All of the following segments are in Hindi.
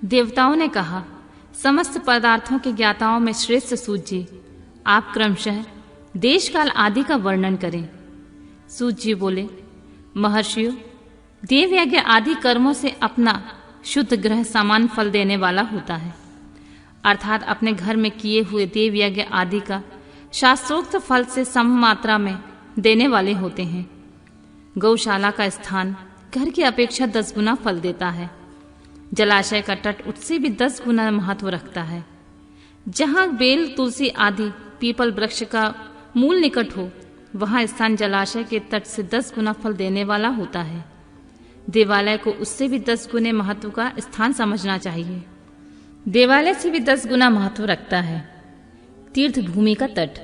देवताओं ने कहा, समस्त पदार्थों के ज्ञाताओं में श्रेष्ठ सूत जी, आप क्रमशः देश काल आदि का वर्णन करें। सूत जी बोले, महर्षियों, देव यज्ञ आदि कर्मों से अपना शुद्ध ग्रह समान फल देने वाला होता है, अर्थात अपने घर में किए हुए देव यज्ञ आदि का शास्त्रोक्त फल से सम मात्रा में देने वाले होते हैं। गौशाला का स्थान घर की अपेक्षा 10 गुना फल देता है। जलाशय का तट उससे भी 10 गुना महत्व रखता है। जहाँ बेल, तुलसी आदि पीपल वृक्ष का मूल निकट हो, वहाँ स्थान जलाशय के तट से 10 गुना फल देने वाला होता है। देवालय को उससे भी 10 गुने महत्व का स्थान समझना चाहिए। देवालय से भी 10 गुना महत्व रखता है तीर्थ भूमि का तट।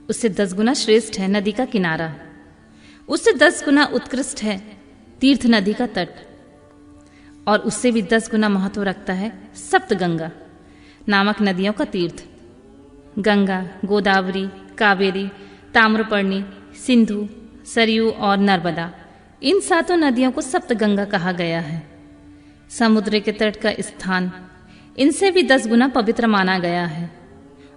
उससे 10 गुना श्रेष्ठ है नदी का किनारा। उससे 10 गुना उत्कृष्ट है तीर्थ नदी का तट। और उससे भी 10 गुना महत्व रखता है सप्तगंगा नामक नदियों का तीर्थ। गंगा, गोदावरी, कावेरी, ताम्रपर्णी, सिंधु, सरयू और नर्मदा, इन 7 नदियों को सप्तगंगा कहा गया है। समुद्र के तट का स्थान इनसे भी 10 गुना पवित्र माना गया है।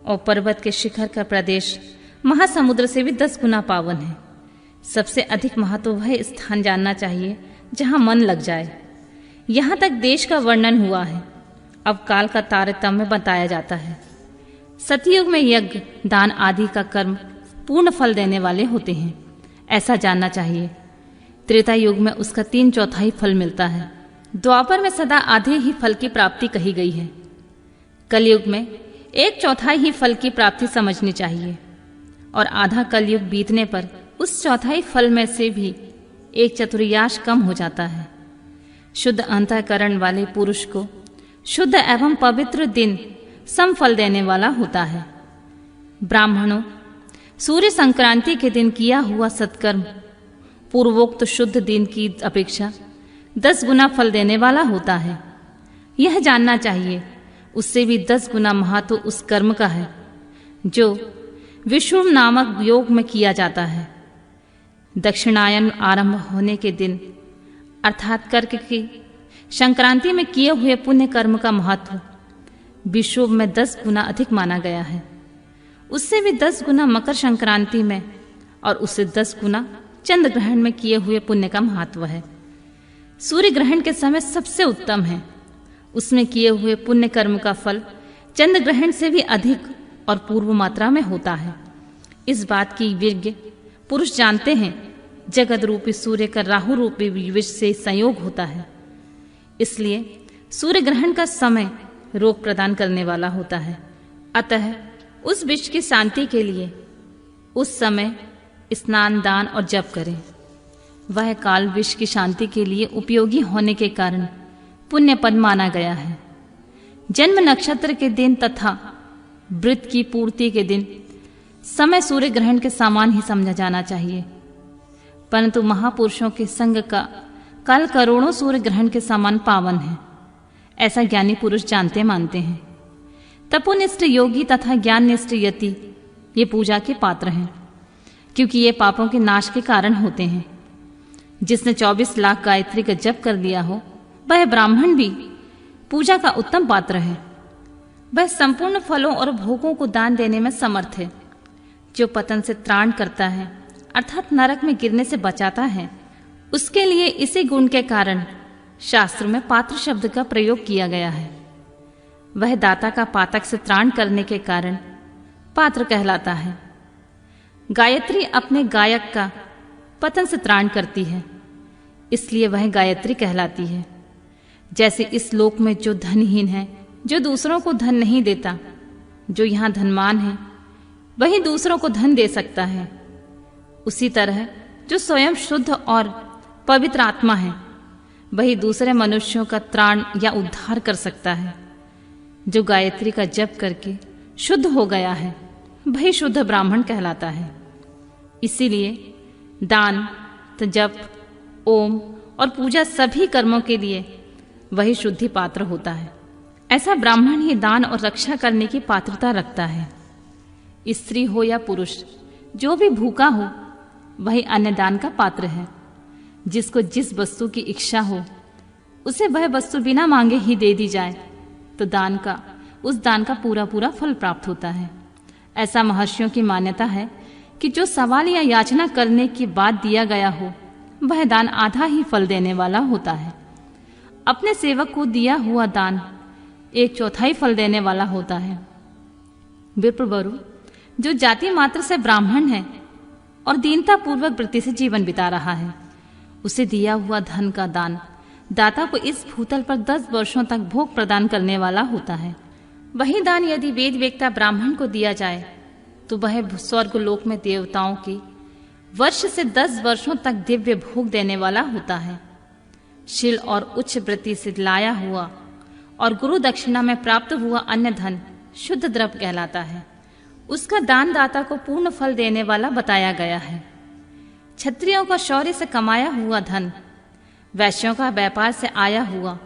और पर्वत के शिखर का प्रदेश महासमुद्र से भी 10 गुना पावन है। सबसे अधिक महत्व वह स्थान जानना चाहिए जहां मन लग जाए। यहां तक देश का वर्णन हुआ है। अब काल का तारतम्य बताया जाता है। सतयुग में यज्ञ, दान आदि का कर्म पूर्ण फल देने वाले होते हैं, ऐसा जानना चाहिए। त्रेता युग में उसका 3/4 फल मिलता है। द्वापर में सदा आधे ही फल की प्राप्ति कही गई है। कलयुग में 1/4 ही फल की प्राप्ति समझनी चाहिए। और आधा कलयुग बीतने पर उस 1/4 फल में से भी 1/4 कम हो जाता है। शुद्ध अंतःकरण वाले पुरुष को शुद्ध एवं पवित्र दिन सम फल देने वाला होता है। ब्राह्मणों, सूर्य संक्रांति के दिन किया हुआ सत्कर्म पूर्वोक्त शुद्ध दिन की अपेक्षा 10 गुना फल देने वाला होता है। यह जानना चाहिए उससे भी 10 गुना महत्व उस कर्म का है जो विषुव नामक योग में किया जाता है। दक्षिणायन आरंभ होने के दिन अर्थात कर्क की संक्रांति में किए हुए पुण्य कर्म का महत्व विषुव में 10 गुना अधिक माना गया है। उससे भी 10 गुना मकर संक्रांति में और उससे 10 गुना चंद्र ग्रहण में किए हुए पुण्य का महत्व है। सूर्य ग्रहण के समय सबसे उत्तम है। उसमें किए हुए पुण्य कर्म का फल चंद्र ग्रहण से भी अधिक और पूर्व मात्रा में होता है। इस बात की विज्ञ पुरुष जानते हैं। जगत रूपी सूर्य का राहु रूपी विष से संयोग होता है, इसलिए सूर्य ग्रहण का समय रोग प्रदान करने वाला होता है। अतः उस विष की शांति के लिए उस समय स्नान, दान और जप करें। वह काल विष की शांति के लिए उपयोगी होने के कारण पुण्य पद माना गया है। जन्म नक्षत्र के दिन तथा व्रत की पूर्ति के दिन समय सूर्य ग्रहण के समान ही समझा जाना चाहिए, परंतु महापुरुषों के संग का काल करोड़ों सूर्य ग्रहण के समान पावन है, ऐसा ज्ञानी पुरुष जानते मानते हैं। तपोनिष्ठ योगी तथा ज्ञाननिष्ठ यति ये पूजा के पात्र हैं, क्योंकि ये पापों के नाश के कारण होते हैं। जिसने 24 लाख गायत्री का जप कर लिया हो, वह ब्राह्मण भी पूजा का उत्तम पात्र है। वह संपूर्ण फलों और भोगों को दान देने में समर्थ है। जो पतन से त्राण करता है अर्थात नरक में गिरने से बचाता है, उसके लिए इसी गुण के कारण शास्त्र में पात्र शब्द का प्रयोग किया गया है। वह दाता का पातक से त्राण करने के कारण पात्र कहलाता है। गायत्री अपने गायक का पतन से त्राण करती है, इसलिए वह गायत्री कहलाती है। जैसे इस लोक में जो धनहीन है, जो दूसरों को धन नहीं देता, जो यहाँ धनवान है वही दूसरों को धन दे सकता है, उसी तरह जो स्वयं शुद्ध और पवित्र आत्मा है वही दूसरे मनुष्यों का त्राण या उद्धार कर सकता है। जो गायत्री का जप करके शुद्ध हो गया है वही शुद्ध ब्राह्मण कहलाता है। इसीलिए दान, जप, ओम और पूजा सभी कर्मों के लिए वही शुद्धि पात्र होता है। ऐसा ब्राह्मण ही दान और रक्षा करने की पात्रता रखता है। स्त्री हो या पुरुष, जो भी भूखा हो वही अन्नदान का पात्र है। जिसको जिस वस्तु की इच्छा हो उसे वह वस्तु बिना मांगे ही दे दी जाए तो उस दान का पूरा पूरा फल प्राप्त होता है। ऐसा महर्षियों की मान्यता है कि जो सवाल या याचना करने के बाद दिया गया हो वह दान आधा ही फल देने वाला होता है। अपने सेवक को दिया हुआ दान 1/4 फल देने वाला होता है। विप्रवरु जो जाति मात्र से ब्राह्मण है और दीनता पूर्वक वृत्ति से जीवन बिता रहा है, उसे दिया हुआ धन का दान दाता को इस भूतल पर 10 वर्षों तक भोग प्रदान करने वाला होता है। वही दान यदि वेद वेत्ता ब्राह्मण को दिया जाए तो वह स्वर्ग लोक में देवताओं के वर्ष से 10 वर्षों तक दिव्य भोग देने वाला होता है। शील और उच्च वृत्ति से लाया हुआ और गुरु दक्षिणा में प्राप्त हुआ अन्य धन शुद्ध द्रव्य कहलाता है। उसका दान दाता को पूर्ण फल देने वाला बताया गया है। क्षत्रियों का शौर्य से कमाया हुआ धन, वैश्यों का व्यापार से आया हुआ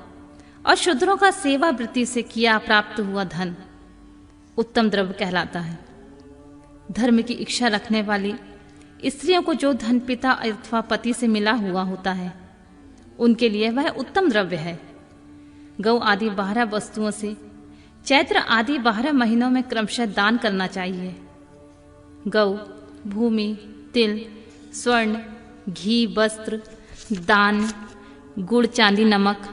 और शूद्रों का सेवा वृत्ति से किया प्राप्त हुआ धन उत्तम द्रव्य कहलाता है। धर्म की इच्छा रखने वाली स्त्रियों को जो धन पिता अथवा पति से मिला हुआ होता है उनके लिए वह उत्तम द्रव्य है। गौ आदि 12 वस्तुओं से चैत्र आदि 12 महीनों में क्रमशः दान करना चाहिए। गौ, भूमि, तिल, स्वर्ण, घी, वस्त्र, दान, गुड़, चांदी, नमक,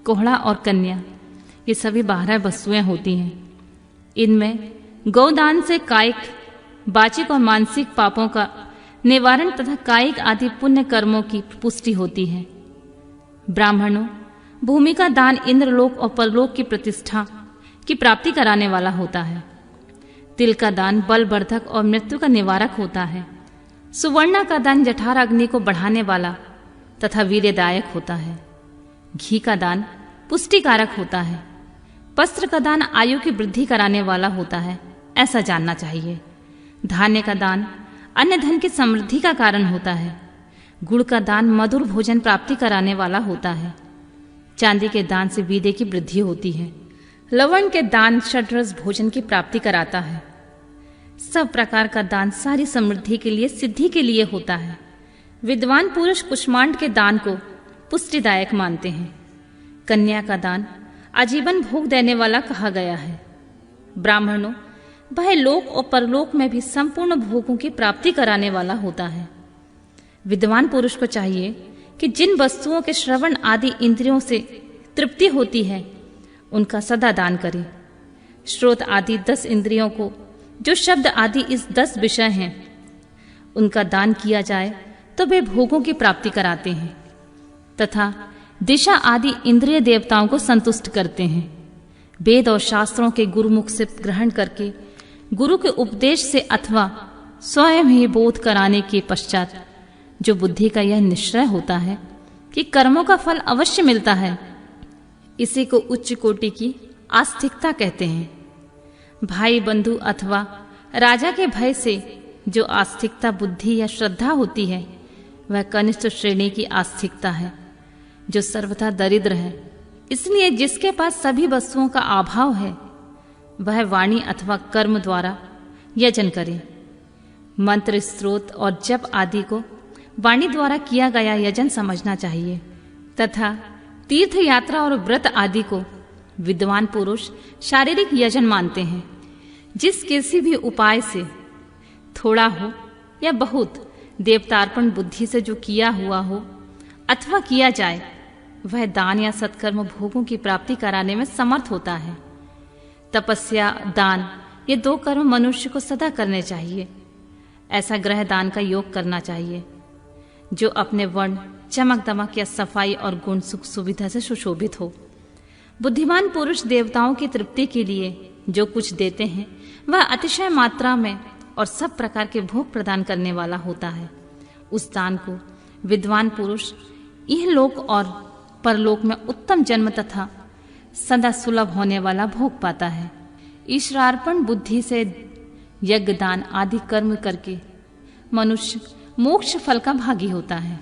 कोहड़ा और कन्या, ये सभी 12 वस्तुएं होती हैं। इनमें गौदान से कायिक, वाचिक और मानसिक पापों का निवारण तथा कायिक आदि पुण्य कर्मों की पुष्टि होती है। ब्राह्मणों, भूमि का दान इंद्रलोक और परलोक की प्रतिष्ठा की प्राप्ति कराने वाला होता है। तिल का दान बलवर्धक और मृत्यु का निवारक होता है। सुवर्णा का दान जठर अग्नि को बढ़ाने वाला तथा वीर्यदायक होता है। घी का दान पुष्टिकारक होता है। वस्त्र का दान आयु की वृद्धि कराने वाला होता है, ऐसा जानना चाहिए। धान्य का दान अन्य धन की समृद्धि का कारण होता है। गुड़ का दान मधुर भोजन प्राप्ति कराने वाला होता है। चांदी के दान से वीर्य की वृद्धि होती है। लवण के दान षड्रस भोजन की प्राप्ति कराता है। सब प्रकार का दान सारी समृद्धि के लिए, सिद्धि के लिए होता है। विद्वान पुरुष कुष्मांड के दान को पुष्टिदायक मानते हैं। कन्या का दान आजीवन भोग देने वाला कहा गया है। ब्राह्मणों, वह लोक और परलोक में भी संपूर्ण भोगों की प्राप्ति कराने वाला होता है। विद्वान पुरुष को चाहिए कि जिन वस्तुओं के श्रवण आदि इंद्रियों से तृप्ति होती है उनका सदा दान करे। श्रोत आदि 10 इंद्रियों को जो शब्द आदि इस 10 विषय हैं उनका दान किया जाए तो वे भोगों की प्राप्ति कराते हैं तथा दिशा आदि इंद्रिय देवताओं को संतुष्ट करते हैं। वेद और शास्त्रों के गुरुमुख से ग्रहण करके गुरु के उपदेश से अथवा स्वयं ही बोध कराने के पश्चात जो बुद्धि का यह निश्चय होता है कि कर्मों का फल अवश्य मिलता है, इसी को उच्च कोटि की आस्तिकता कहते हैं। भाई बंधु अथवा राजा के भय से जो आस्तिकता बुद्धि या श्रद्धा होती है वह कनिष्ठ श्रेणी की आस्तिकता है जो सर्वथा दरिद्र है। इसलिए जिसके पास सभी वस्तुओं का अभाव है वह वाणी अथवा कर्म द्वारा यजन करे। मंत्र, स्त्रोत और जप आदि को वाणी द्वारा किया गया यजन समझना चाहिए तथा तीर्थ यात्रा और व्रत आदि को विद्वान पुरुष शारीरिक यजन मानते हैं। जिस किसी भी उपाय से थोड़ा हो या बहुत देवतार्पण बुद्धि से जो किया हुआ हो अथवा किया जाए वह दान या सत्कर्म भोगों की प्राप्ति कराने में समर्थ होता है। तपस्या, दान ये 2 कर्म मनुष्य को सदा करने चाहिए। ऐसा ग्रह दान का योग करना चाहिए जो अपने वर्ण, चमक दमक या सफाई और गुण सुख सुविधा से सुशोभित हो। बुद्धिमान पुरुष देवताओं की तृप्ति के लिए जो कुछ देते हैं वह अतिशय मात्रा में और सब प्रकार के भोग प्रदान करने वाला होता है। उस दान को विद्वान पुरुष यह लोक और परलोक में उत्तम जन्म तथा सदा सुलभ होने वाला भोग पाता है। ईश्वरार्पण बुद्धि से यज्ञ, दान आदि कर्म करके मनुष्य मोक्ष फल का भागी होता है।